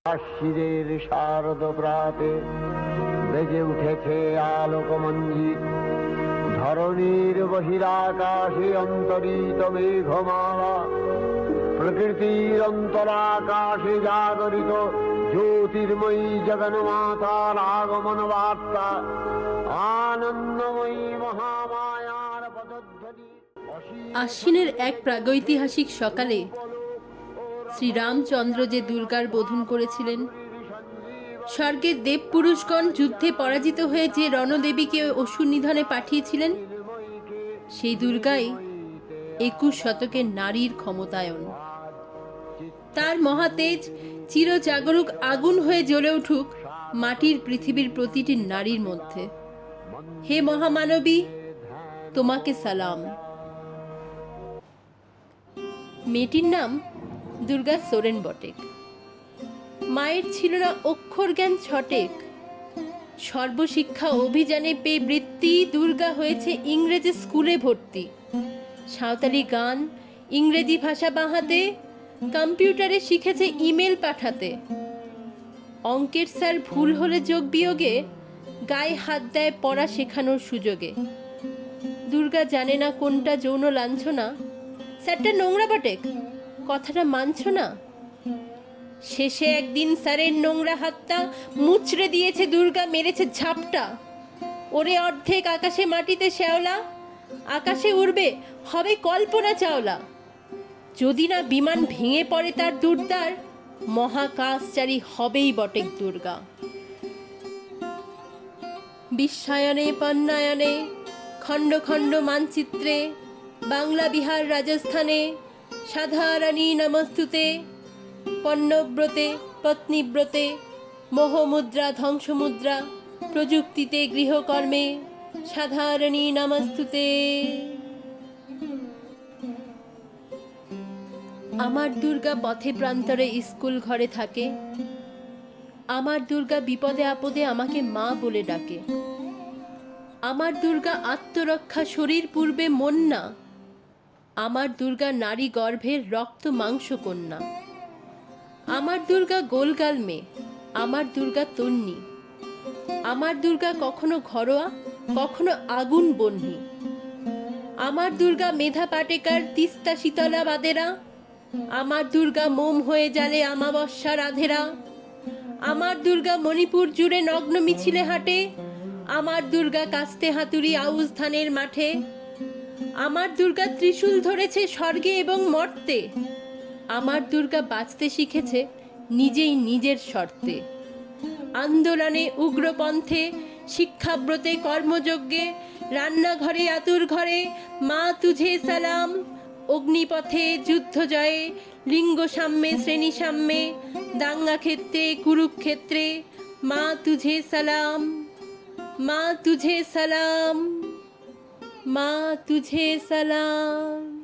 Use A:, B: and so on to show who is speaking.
A: আশ্বিনের শারদ প্রাতে বেজে উঠেছে আলোকমঞ্জিত, ধরণীর বহিরাকাশে অন্তরিত মেঘমালা, প্রকৃতির অন্তরাকাশে জাগরিত জ্যোতির্ময়ী জগন্মাতার আগমন বার্তা, আনন্দময়ী মহামায়ার পদধ্বনি।
B: আশ্বিনের এক প্রাগৈতিহাসিক সকালে শ্রীরামচন্দ্র যে দুর্গার বোধন করেছিলেন, স্বর্গের দেবপুরুষগণ যুদ্ধে পরাজিত হয়ে যে রণদেবীকে অসুর নিধনে পাঠিয়েছিলেন, সেই দুর্গাই 21 শতকের নারীর ক্ষমতায়ন। তার মহাতেজ চিরজাগরুক আগুন হয়ে জ্বলে উঠুক মাটির পৃথিবীর প্রতিটি নারীর মধ্যে। হে মহামানবী, তোমাকে সালাম। মেয়েটির নাম দুর্গা সোরেন বটেক। মায়ের ছিল না অক্ষর জ্ঞান ছটেক। সর্বশিক্ষা অভিযানে পেয়ে বৃত্তি দুর্গা হয়েছে ইংরেজি স্কুলে ভর্তি। সাঁওতালি গান, ইংরেজি ভাষা বাহাতে, কম্পিউটারে শিখেছে ইমেল পাঠাতে। অঙ্কের স্যার ভুল হলে যোগ বিয়োগে গায়ে হাত দেয় পড়া শেখানোর সুযোগে। দুর্গা জানে না কোনটা যৌন লাঞ্ছনা। স্যারটা নোংরা বটেক, কথাটা মানছ না? শেষে একদিন স্যারের নোংরা হাতটা মুচড়ে দিয়েছে দুর্গা, মেরেছে ঝাপটা। ওরে অর্ধেক আকাশে মাটিতে শ্যাওলা, আকাশে উড়বে হবে কল্পনা চাওলা। যদি না বিমান ভেঙে পড়ে তার দুর্দার, মহাকাশচারী হবেই বটেক দুর্গা। বিশ্বায়নে পণ্যায়নে খণ্ড খণ্ড মানচিত্রে, বাংলা বিহার রাজস্থানে সাধারণী নমস্তুতে। পণ্যব্রতে পত্নীব্রতে, মোহমুদ্রা ধ্বংসমুদ্রা, প্রযুক্তিতে গৃহকর্মে সাধারণী নমস্তুতে। আমার দুর্গা পথে প্রান্তরে স্কুল ঘরে থাকে। আমার দুর্গা বিপদে আপদে আমাকে মা বলে ডাকে। আমার দুর্গা আত্মরক্ষা শরীর পূর্বে মন না। আমার দুর্গা নারী গর্ভের রক্ত মাংস কন্যা। আমার দুর্গা গোলগাল মেয়ে, আমার দুর্গা তন্নি। আমার দুর্গা কখনো ঘরোয়া, কখনো আগুন বহ্নি। আমার দুর্গা মেধা পাটেকার, তিস্তা শীতলা বাদেরা। আমার দুর্গা মোম হয়ে জ্বালে আমাবস্যা রাধেরা। আমার দুর্গা মণিপুর জুড়ে নগ্ন মিছিলে হাঁটে। আমার দুর্গা কাস্তে হাতুড়ি আউশ ধানের মাঠে। আমার দুর্গা ত্রিশূল ধরেছে স্বর্গে এবং মর্তে। আমার দুর্গা বাঁচতে শিখেছে নিজেই নিজের শর্তে। আন্দোলনে, উগ্রপন্থে, শিক্ষাব্রতে, কর্মযজ্ঞে, রান্নাঘরে, আতুর ঘরে মা তুঝে সালাম। অগ্নিপথে, যুদ্ধ জয়ে, লিঙ্গ সাম্যে, শ্রেণী সাম্যে, দাঙ্গা ক্ষেত্রে, কুরুক্ষেত্রে মা তুঝে সালাম। মা তুঝে সালাম, মা তুঝে সালাম।